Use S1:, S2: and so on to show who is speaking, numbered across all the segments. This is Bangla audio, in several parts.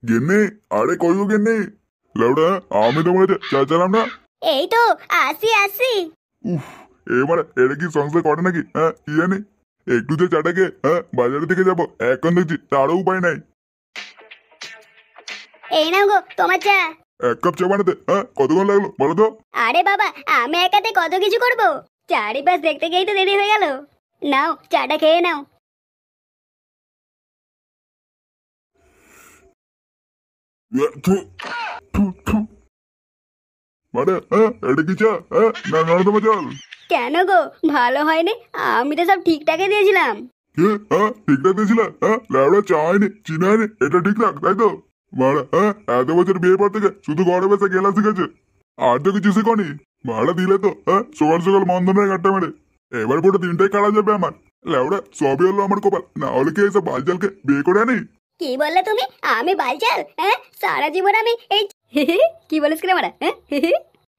S1: গিন্নি, আরে কই গো গিন্নি? লেউড়া, আমি তোমার কাছে চাচ্ছিলাম না।
S2: এই তো আসি আসি।
S1: উফ, এবার এটা কি সংসার করে নাকি? হ্যাঁ, কি জানি। একটু যে চাটাকে বাজারের দিকে যাবো, এখন দেখছি তারও উপায় নাই।
S2: এই নাও গো তোমার চা।
S1: এক কাপ চা বানাতে কতক্ষণ লাগলো বলো তো?
S2: আরে বাবা, আমি একাতে কত কিছু করব, চারিপাশ দেখতে গিয়েই তো দেরি হয়ে গেল। নাও চাটা খেয়ে নাও।
S1: থু, থু, থু। মানে এটা কি চা? না না তোমার জল?
S2: কেন গো, ভালো হয়নি? আমি তো সব ঠিকঠাকই দিয়েছিলাম।
S1: কে? ঠিকঠাক দিয়েছিল? লেউড়া চা হয়নি, চিনি হয়নি, এটা ঠিকঠাক তাই তো? মারা এত বছর বিয়ে পর থেকে শুধু ঘরে বসে গেলা শিখেছে, আর তো কিছু শিখনি। ভাড়া দিলে তো সকাল সকাল মন্দনের গাড়টা মেরে এবার পুরো দিনটাই কাটা যাবে আমার। লেউড়া সবই হলো আমার কপাল, না হলে কি এইসব বালচালকে বিয়ে করে আনি?
S2: কি বললে তুমি? আমি বালচাল? সারা জীবন আমি এই কি বলিস রে মারা?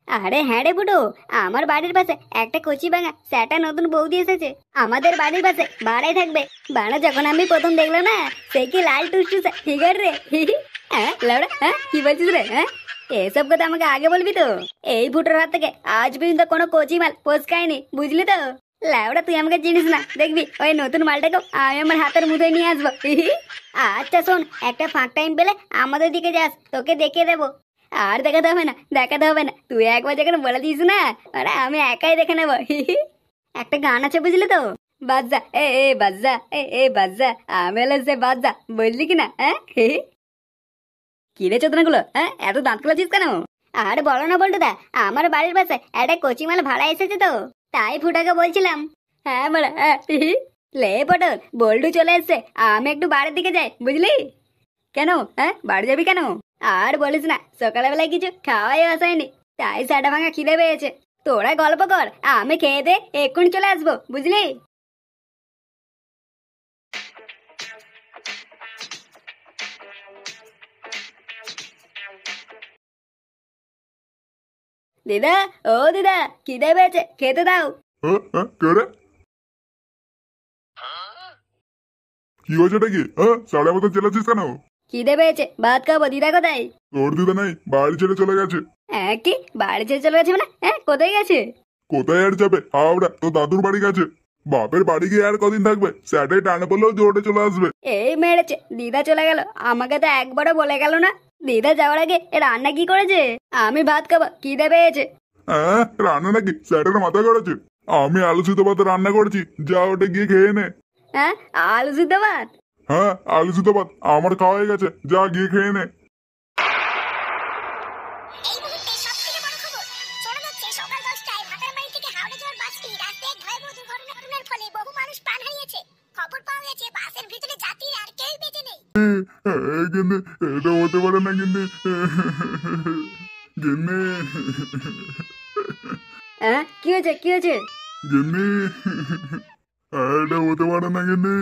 S2: আরে হ্যাঁ রে বুড়ো, আমার বাড়ির পাশে একটা কচি ভাঙা সেটা নতুন বৌদি এসেছে। আমাদের বাড়ির পাশে ভাড়াই থাকবে। বাড়া যখন আমি প্রথম দেখলাম না, সে কি লাল টুসটুসা ফিগার রে। লাউড়া কি বলছিস রে? এসব কথা আমাকে আগে বলবি তো। এই ফুটোর হাত থেকে আজ পর্যন্ত কোনো কচি মাল ফসকায়নি, বুঝলি তো? লাউড়া তুই আমাকে চিনিস না, দেখবি ওই নতুন মালটাকে আমি আমার হাতের মুঠোয় নিয়ে আসবো। আচ্ছা শোন, একটা ফাঁক টাইম পেলে আমাদের দিকে যাস, তোকে দেখিয়ে দেবো। আর দেখাতে হবে না, দেখাতে হবে না, তুই একবার যখন বলে দিস না, আরে আমি একাই দেখে নেবো। একটা গান আছে বুঝলি তো, বাজ্জা এ এ বাজ্জা এ বাজ্জা, আমি হলো সে বাজ্জা, বুঝলি কি না? কিরে চোদনা গুলো, এত দাঁত খুলেছিস কেন? আর বলো না বলটু দা, আমার বাড়ির পাশে একটা কচি মাল ভাড়া এসেছে তো, তাই ফুটাকে বলছিলাম। হ্যাঁ বলা লে পটল, বল্টু চলে এসছে, আমি একটু বাড়ির দিকে যাই বুঝলি। কেন? বাড়ি যাবি কেন? আর বলিস না, সকালবেলায় কিছু খাওয়াই আসায়নি, তাই সাটা ভাঙা খিদে পেয়েছে। তোরা গল্প কর, আমি খেয়ে দে এক্ষুনি চলে আসবো বুঝলি। দিদা, ও দিদা, খিদে পেয়েছে, খেতে দাও।
S1: কে রে? কি হয়েছে এটা কি? সাড়ে মতো চেলাচ্ছিস কেন?
S2: খিদে পেয়েছে, ভাত খাবো। দিদা কোথায়?
S1: তোর দিদা নাই, বাড়ি ছেড়ে চলে গেছে।
S2: কি বাড়ি ছেড়ে চলে গেছে মানে? কোথায় গেছে?
S1: কোথায় আর যাবে, হাওড়া, তো দাদুর বাড়ি গেছে। বাপের বাড়ি গিয়ে আর কদিন থাকবে, স্যাটাই টানে পড়লেও জোরে চলে আসবে।
S2: এই মেরেছে, দিদা চলে গেল, আমাকে তো একবারও বলে গেল না। দিদা যাওয়ার আগে রান্না কি করেছে? আমি ভাত খাবো, খিদে পেয়েছে।
S1: রান্না নাকি স্যাটার মাথা করেছে? আমি আলু সিদ্ধ ভাত রান্না করেছি, যা ওটা গিয়ে খেয়ে নে।
S2: আলু সিদ্ধ ভাত?
S1: আলু সিদ্ধ ভাত আমার খাওয়া হয়ে গেছে, যা গিয়ে খেয়ে নে। কিন্তু এটা হতে পারে না কিন্তু। গিন্নি,
S2: কি হয়েছে, কি হয়েছে?
S1: গিন্নি, এটা হতে পারে না গিন্নি,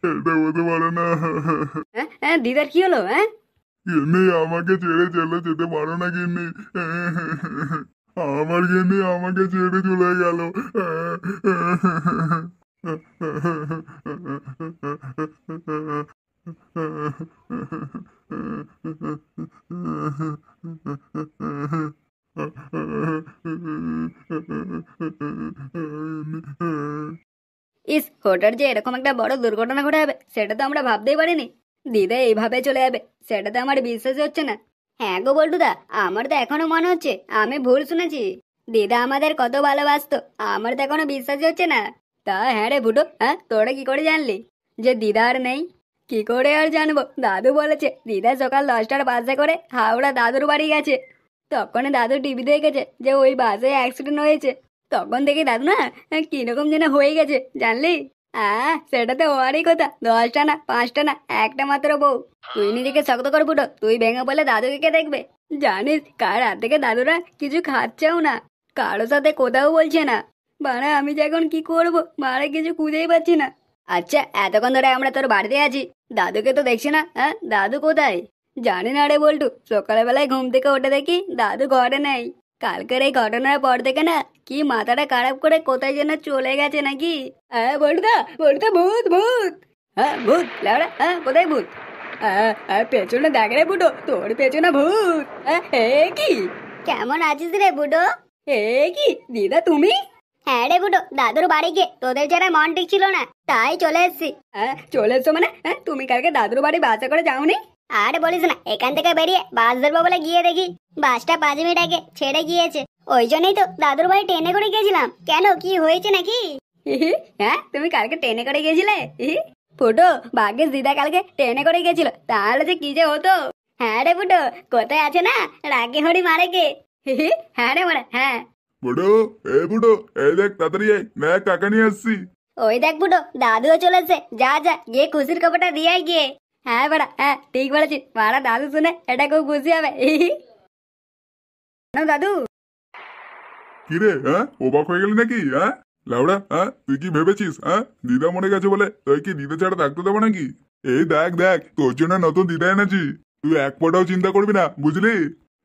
S1: এটা হতে পারে না।
S2: দিদার কি হলো?
S1: গিন্নি আমাকে ছেড়ে চলে যেতে পারো না গিন্নি। আমার গিন্নি আমাকে ছেড়ে চলে গেল।
S2: ইস, হঠাৎ যে এরকম একটা বড় দুর্ঘটনা ঘটে যাবে সেটা তো আমরা ভাবতেই পারিনি। দিদা এইভাবে চলে যাবে সেটা তো আমার বিশ্বাসই হচ্ছে না। হ্যাঁ গো বল্টুদা, আমার তো এখনো মনে হচ্ছে আমি ভুল শুনেছি। দিদা আমাদের কত ভালোবাসতো, আমার তো এখনো বিশ্বাসই হচ্ছে না। তা হ্যাঁ রে বুটো, তোরা কি করে জানলি যে দিদা আর নেই? কি করে আর জানবো, দাদু বলেছে দিদা সকাল 10টার বাসে করে হাওড়া দাদুর বাড়ি গেছে। তখন দাদু টিভি দেখেছে যে ওই বাসে অ্যাক্সিডেন্ট হয়েছে। তখন দেখি দাদু না কিরকম যেন হয়ে গেছে, জানলি? সেটা তো ওয়ারই কথা, 10টা না 5টা না, একটা মাত্র বউ। তুই নিজেকে শক্ত কর ফুটো, তুই ভেঙে বলে দাদুকে কে দেখবে? জানিস কার হাত থেকে দাদুরা কিছু খাচ্ছেও না, কারোর সাথে কোথাও বলছে না। বাড়া আমি যে এখন কি করবো, মারা কিছু খুঁজেই পাচ্ছি না। আচ্ছা এতক্ষণ ধরে আমরা তোর বাড়িতে আছি, দাদুকে তো দেখছি না, দাদু কোথায়? জানি না রে বল্টু, সকালবেলায় ঘুম থেকে উঠে দেখি দাদু ঘরে নেই। কালকের এই ঘটনার পর থেকে না কি মাথাটা খারাপ করে কোথায় যেন চলে গেছে নাকি। বল্টুদা, বল্টুদা, ভূত ভূত। ভূত লাউড়া, কোথায় ভূত? পেছনে দেখ রে বুডো, তোর পেছনে ভূত। এ কি, কেমন আছিস রে বুডো? এ কি দিদা তুমি? হ্যাঁ রে বুডো, দাদুর বাড়ি গিয়ে তোদের যারা মন ঠিক ছিল না, তাই চলে এসেছি। চলে এসছো মানে? তুমি কালকে দাদুর বাড়ি বাসে করে যাওনি? আর বলিস না, এখান থেকে বেরিয়ে বাস ধরবো বলে গিয়ে দেখি বাসটা 5 মিনিট আগে ছেড়ে গিয়েছে। ওই জন্যই তো দাদুর বাড়ি ট্রেনে করে গিয়েছিলাম। কেন, কি হয়েছে নাকি? হ্যাঁ, তুমি কালকে ট্রেনে করে গিয়েছিলে? ফুটো, ভাগ্যিস দিদা কালকে ট্রেনে করে গেছিল, তাহলে যে কি যে হতো। হ্যাঁ রে ফুটো, কোথায় আছে না রাগে হরি মারে কে? হ্যাঁ রে মারা, হ্যাঁ।
S1: বুড়ো, এ বুড়ো, এই দেখ তাড়াতাড়ি আয়, দেখ কাকা নিয়ে আসছি।
S2: ওই দেখ ফুটো, দাদুও চলেছে। যা যা, গিয়ে খুশির খবরটা দিয়ে আয় গিয়ে। হ্যাঁ বাড়া, হ্যাঁ ঠিক বলেছিস। মারা দাদু শুনে এটা খুব খুশি হবে। দাদু।
S1: কিরে, অবাক হয়ে গেলি নাকি? লাউড়া, তুই কি ভেবেছিস দিদা মরে গেছে বলে তুই কি দিদা ছাড়া থাকতে দেবো নাকি? এই দেখ দেখ, তোর জন্য নতুন দিদা এনেছি। তুই এক ফোঁটাও চিন্তা করবি না, বুঝলি?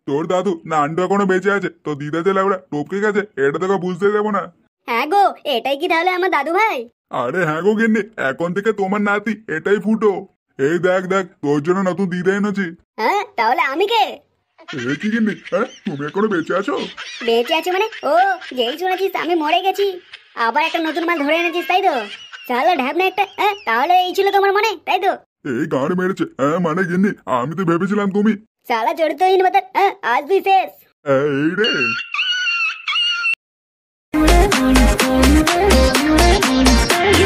S1: তোর দাদু না আন্টু এখনো বেঁচে আছে, তো দিদা যে লাউড়া টপকে গেছে এটা তোকে বুঝতে দেবো না।
S2: হ্যাঁ গো, এটাই কি তাহলে আমার দাদু ভাই?
S1: আরে হ্যাঁ গো গিন্নি, এখন থেকে তোমার নাতি এটাই ফুটো। এই দেখ দেখ, তোর জন্য নতুন দিদা এনেছি।
S2: হ্যাঁ, তাহলে আমি কে?
S1: এ কি গিন্নি, তুমি এখনো বেঁচে আছো?
S2: বেঁচে আছে মানে? ও, যেই শুনেছিস আমি মরে গেছি, আবার একটা নতুন মাল ধরে এনেছিস, তাই তো? তাহলে ঢ্যাবনা একটা। তাহলে এই ছিল তোমার মনে, তাই তো?
S1: এই গান মেরেছে, মানে গিন্নি আমি তো ভেবেছিলাম তুমি।
S2: সালা চরিত্রহীন মতন, আজ তুই শেষ।
S1: এই রে।